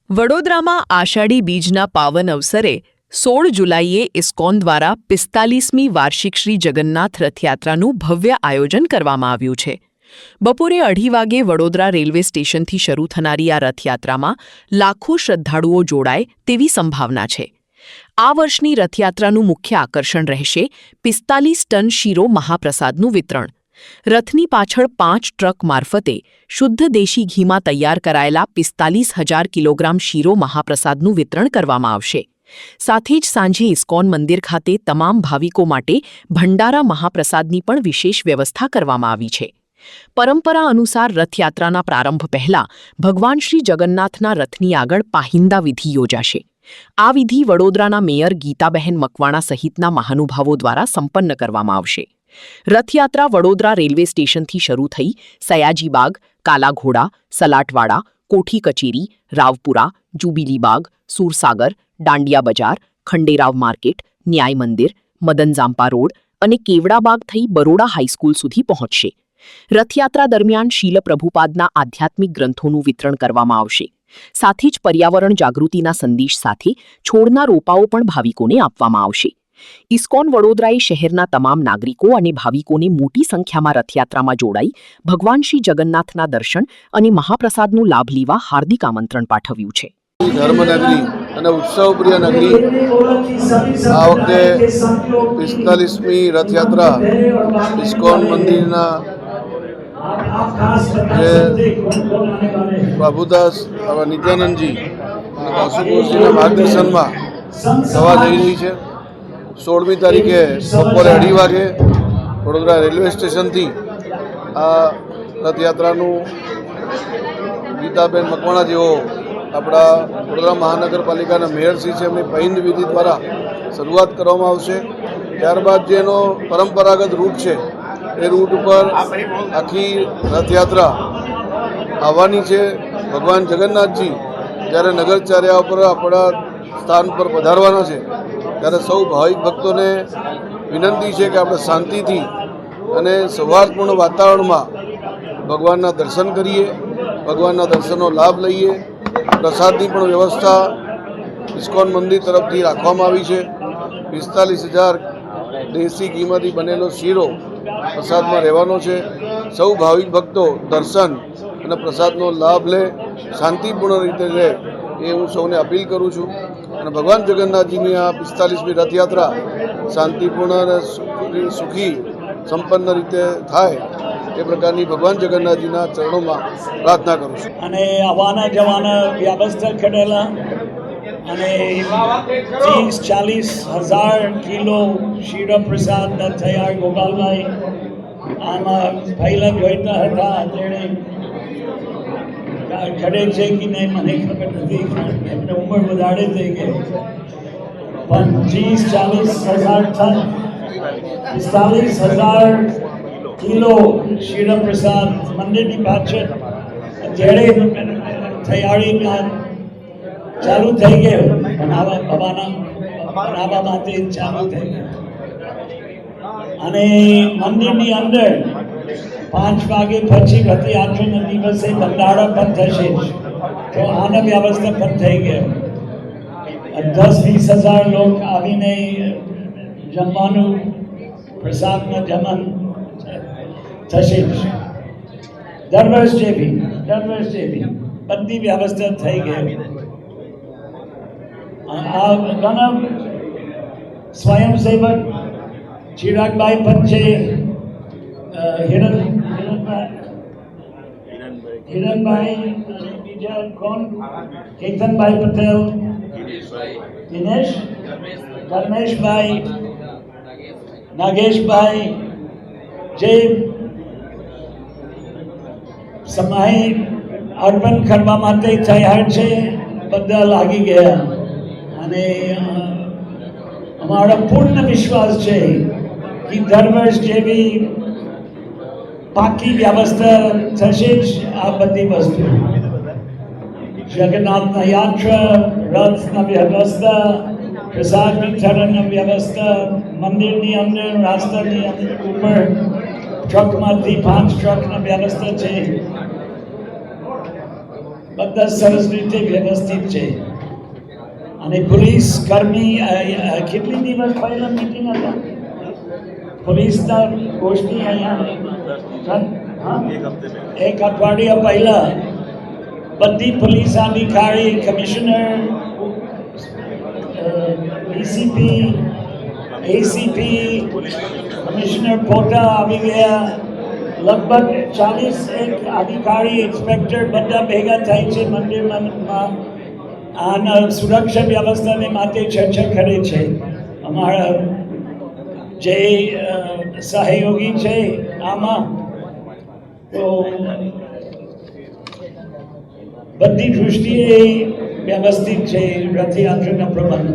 વડોદરામાં આષાઢી બીજના પાવન અવસરે 16 જુલાઈએ ઇસ્કોન દ્વારા 45મી વાર્ષિક શ્રી જગન્નાથ રથયાત્રાનું ભવ્ય આયોજન કરવામાં આવ્યું છે. બપોરે 2:30 વાગે વડોદરા રેલવે સ્ટેશનથી શરૂ થનારી આ રથયાત્રામાં લાખો શ્રદ્ધાળુઓ જોડાય તેવી સંભાવના છે. આ વર્ષની રથયાત્રાનું મુખ્ય આકર્ષણ રહેશે 45 ટન શીરો મહાપ્રસાદનું વિતરણ. રથની પાછળ 5 ટ્રક મારફતે શુદ્ધ દેશી ઘીમાં તૈયાર કરાયેલા 45,000 કિલોગ્રામ શીરો મહાપ્રસાદનું વિતરણ કરવામાં આવશે. સાથે જ સાંજે ઇસ્કોન મંદિર ખાતે તમામ ભાવિકો માટે ભંડારા મહાપ્રસાદની પણ વિશેષ વ્યવસ્થા કરવામાં આવી છે. પરંપરા અનુસાર રથયાત્રાના પ્રારંભ પહેલા ભગવાન શ્રી જગન્નાથના રથની આગળ પાહિંદા વિધિ યોજાશે. આ વિધિ વડોદરાના મેયર ગીતાબહેન મકવાણા સહિતના મહાનુભાવો દ્વારા સંપન્ન કરવામાં આવશે. રથયાત્રા વડોદરા રેલવે સ્ટેશનથી શરૂ થઈ સયાજીબાગ, કાલાઘોડા, સલાટવાડા, કોઠી કચેરી, રાવપુરા, જુબિલીબાગ, સુરસાગર, દાંડિયા બજાર, ખંડેરાવ માર્કેટ, ન્યાય મંદિર, મદનઝાંપા રોડ અને કેવડાબાગ થઈ બરોડા હાઈસ્કૂલ સુધી પહોંચશે. રથયાત્રા દરમિયાન શીલ પ્રભુપાદના આધ્યાત્મિક ગ્રંથોનું વિતરણ કરવામાં આવશે. સાથે જ પર્યાવરણ જાગૃતિના સંદેશ સાથે છોડના રોપાઓ પણ ભાવિકોને આપવામાં આવશે. ઇસ્કોન વડોદરાએ શહેરના તમામ નાગરિકો અને ભાવિકોને મોટી સંખ્યામાં રથયાત્રામાં જોડાઈ ભગવાન શ્રી જગન્નાથના દર્શન અને મહાપ્રસાદનો લાભ લેવા હાર્દિક આમંત્રણ પાઠવ્યું છે. ધર્મનગરી અને ઉત્સવપ્રિય નગરી આ વખતે 45મી રથયાત્રા ઇસ્કોન મંદિરના જે પ્રભુદાસ નિત્યાનંદજી અને કૌશિકજીના માર્ગદર્શનમાં થવા જઈ રહી છે. 16મી તારીખે બપોરે 2:30 વાગે વડોદરા રેલવે સ્ટેશનથી આ રથયાત્રાનું ગીતાબેન મકવાણા જેઓ આપણા વડોદરા મહાનગરપાલિકાના મેયરશ્રી છે એમની પહેંદ વિધિ દ્વારા શરૂઆત કરવામાં આવશે. ત્યારબાદ જેનો પરંપરાગત રૂટ છે એ રૂટ ઉપર આખી રથયાત્રા આવવાની છે. ભગવાન જગન્નાથજી જ્યારે નગરચર્યા ઉપર આપણા સ્થાન પર પધારવાના છે ત્યારે સૌ ભાવિક ભક્તોને વિનંતી છે કે આપણે શાંતિથી અને સૌહાર્દપૂર્ણ વાતાવરણમાં ભગવાનના દર્શન કરીએ, ભગવાનના દર્શનનો લાભ લઈએ. પ્રસાદની પણ વ્યવસ્થા ઇસ્કોન મંદિર તરફથી રાખવામાં આવી છે. 45,000 દેશી ઘીમાંથી બનેલો શીરો પ્રસાદમાં રહેવાનો છે. સૌ ભાવિક ભક્તો દર્શન અને પ્રસાદનો લાભ લે, શાંતિપૂર્ણ રીતે લે એ હું સૌને અપીલ કરું છું. અને ભગવાન જગન્નાથજીની આ 45મી રથયાત્રા શાંતિપૂર્ણ અને સુખી સંપન્ન રીતે થાય એ પ્રકારની ભગવાન જગન્નાથજીના ચરણોમાં પ્રાર્થના કરું છું. અને આવવાના જવાના વ્યવસ્થા કરેલા અને 30-40,000 કિલો શીરો પ્રસાદ તૈયાર ગોપાલભાઈ આમાં પહેલાં જોઈતા હતા. તેણે ખડે છે કે નહીં મને ખબર નથી, એમને ઉંમર વધારે થઈ ગઈ, પણ 30-40,000 ટન 45,000 કિલો શીરો પ્રસાદ મંદિરની પાછળ જેડે તૈયારી ચાલુ થઈ ગયો, બનાવવા માટે ચાલુ થઈ ગયો. અને મંદિરની અંદર 5 વાગે પછી રથયાત્રાના દિવસે ભંડારા પણ થશે. તો આના વ્યવસ્થા પણ થઈ ગયો. 10-20,000 લોકો આવીને જમવાનું પ્રસાદમાં જમણ થશે. દર વર્ષ જેવી બધી વ્યવસ્થા થઈ ગઈ. આ ઘણા સ્વયંસેવક ચિરાગભાઈ પણ છે, હિરણભાઈ, બીજા કોણ, કેતનભાઈ પટેલ, દિનેશ, ધર્મેશભાઈ, નાગેશભાઈ, જે સમય અર્પણ કરવા માટે તૈયાર છે, બધા લાગી ગયા. અને અમારો પૂર્ણ વિશ્વાસ છે કે દર વર્ષ જેવી પાકી વ્યવસ્થા થશે જ. આ બધી વસ્તુ જગન્નાથના યાત્રા, રથના વ્યવસ્થા, પ્રસાદ વિતરણની વ્યવસ્થા, મંદિરની અંદર રાસ્તાની ઉપર ટ્રકમાંથી 5 ટ્રકની વ્યવસ્થા છે. બધા સરસ રીતે વ્યવસ્થિત છે. અને પોલીસ કર્મી કેટલી દિવસ પહેલા મીટિંગ હતા પોલીસના ગોષ્ઠી અહીંયા એક અઠવાડિયા પહેલા બધી પોલીસ અધિકારી કમિશનર ડીસીપી એસીપી કમિશનર પોતા આવી ગયા. લગભગ 41 અધિકારી ઇન્સ્પેક્ટર બધા ભેગા થાય છે મંદિરમાં આના સુરક્ષા વ્યવસ્થાને માટે ચર્ચા કરે છે. અમારા જે સહયોગી છે આમાં તો બધી દૃષ્ટિએ વ્યવસ્થિત છે રથયાત્રાના પ્રબંધ.